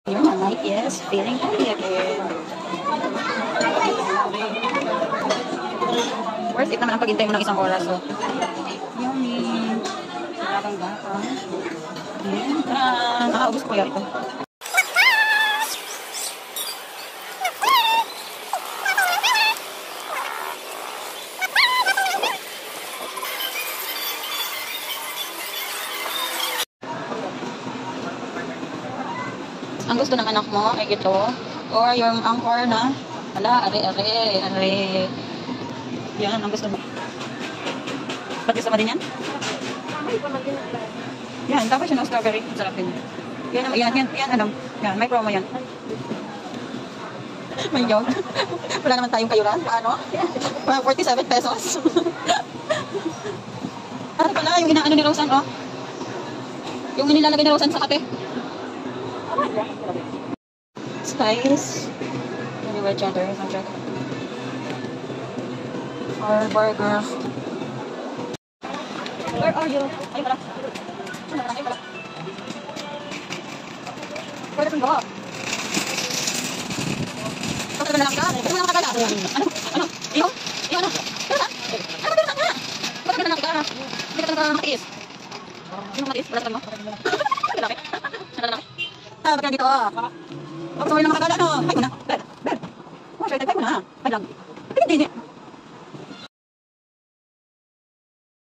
Your nanay is feeling happy again. Worth it naman ang paghintay mo ng isang oras. So. Yummy. Sarapang baka. Ayan. Tara, nakaubos ko kaya ito. Ang gusto ng anak mo ay ito. Or yung angkor na. Ala, are. Yan, ang gusto mo. Ba't gusto mo din yan? Yan, tapos yun ang strawberry. Sarap din. Yan, ano. Yan, may promo yan. May joke. Wala naman tayong kayuran. Paano? 47 pesos. Ano pala, yung inaano ni Rosan, oh. Yung inilalagay ni Rosan sa kape. Spice. Anyway, cheddar. Or burger. Where are you? Ayun pala. Ayun pala. Where does it go? Bakit ka na lang ka? Bakit ka na lang ka? Ano? Iyo? Ano? Ano? Ano nga? Bakit ka na lang ka? Hindi ka talaga matiis. Ano matiis? Wala sa mo? Lalaki? Ano lalaki? Ba't ka dito? Ako sa wala na makakala, no? Ay mo na. Bed. Oh, sure, type mo na. Ay lang. Hindi.